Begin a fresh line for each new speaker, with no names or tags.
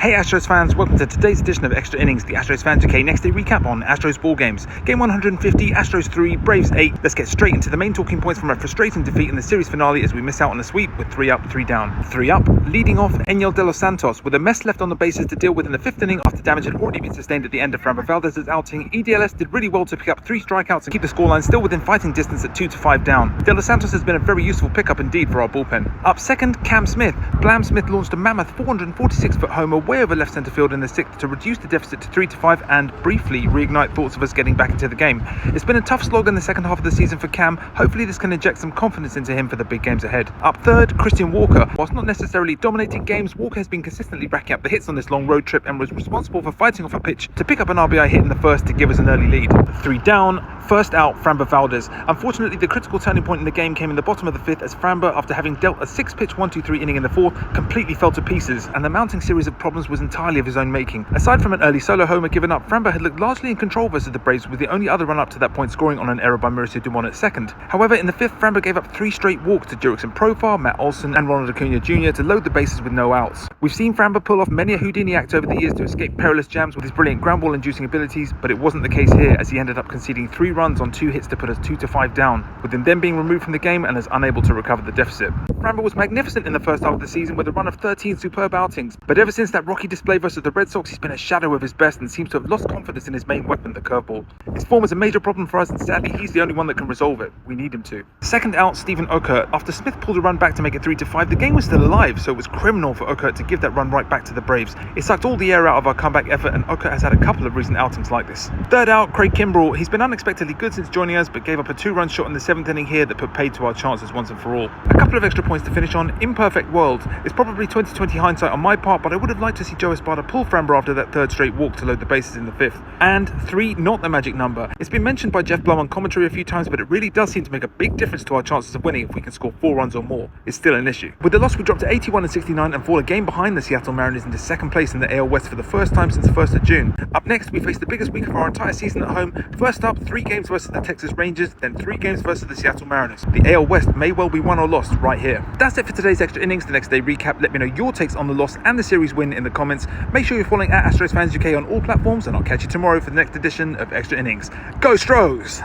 Hey Astros fans, welcome to today's edition of Extra Innings, the Astros Fans UK next day recap on Astros ball games. Game 150, Astros 3, Braves 8. Let's get straight into the main talking points from a frustrating defeat in the series finale as we miss out on a sweep with 3 up, 3 down. 3 up, leading off Enyel de los Santos with a mess left on the bases to deal with in the 5th inning after damage had already been sustained at the end of Framber Valdez's outing. EDLS did really well to pick up 3 strikeouts and keep the scoreline still within fighting distance at 2-5 down. De los Santos has been a very useful pickup indeed for our bullpen. Up second, Cam Smith. Blam Smith launched a mammoth 446-foot homer way over left centre field in the 6th to reduce the deficit to 3-5 and briefly reignite thoughts of us getting back into the game. It's been a tough slog in the second half of the season for Cam. Hopefully this can inject some confidence into him for the big games ahead. Up third, Christian Walker. Whilst not necessarily dominating games, Walker has been consistently racking up the hits on this long road trip and was responsible for fighting off a pitch to pick up an RBI hit in the first to give us an early lead. 3 down, first out, Framber Valdez. Unfortunately, the critical turning point in the game came in the bottom of the 5th as Framber, after having dealt a 6-pitch 1-2-3 inning in the 4th, completely fell to pieces, and the mounting series of problems was entirely of his own making. Aside from an early solo homer given up, Framber had looked largely in control versus the Braves, with the only other run up to that point scoring on an error by Mauricio Dumont at second. However, in the 5th, Framber gave up 3 straight walks to Jurickson Profar, Matt Olson and Ronald Acuna Jr. to load the bases with no outs. We've seen Framber pull off many a Houdini act over the years to escape perilous jams with his brilliant ground ball inducing abilities, but it wasn't the case here as he ended up conceding 3 runs on 2 hits to put us 2-5 down, with him then being removed from the game and is unable to recover the deficit. Framber was magnificent in the first half of the season with a run of 13 superb outings, but ever since that rocky display versus the Red Sox, he's been a shadow of his best and seems to have lost confidence in his main weapon, the curveball. His form is a major problem for us and sadly he's the only one that can resolve it. We need him to. Second out, Stephen Okert. After Smith pulled a run back to make it 3-5, the game was still alive, so it was criminal for Okert to give that run right back to the Braves. It sucked all the air out of our comeback effort and Okert has had a couple of recent outings like this. Third out, Craig Kimbrell. He's been unexpectedly good since joining us, but gave up a 2-run shot in the 7th inning here that put paid to our chances once and for all. A couple of extra points to finish on. Imperfect world. It's probably 2020 hindsight on my part, but I would have liked to see Joe Espada pull Framber after that 3rd straight walk to load the bases in the 5th. And 3, not the magic number. It's been mentioned by Jeff Blum on commentary a few times, but it really does seem to make a big difference to our chances of winning if we can score 4 runs or more. It's still an issue. With the loss, we dropped to 81-69 and fall a game behind the Seattle Mariners into 2nd place in the AL West for the first time since 1st of June. Up next, we face the biggest week of our entire season at home. First up, 3 games versus the Texas Rangers, then 3 games versus the Seattle Mariners. The AL West may well be won or lost right here. That's it for today's Extra Innings, the next day recap. Let me know your takes on the loss and the series win in the comments. Make sure you're following at Astros Fans UK on all platforms, and I'll catch you tomorrow for the next edition of Extra Innings. Go Stros!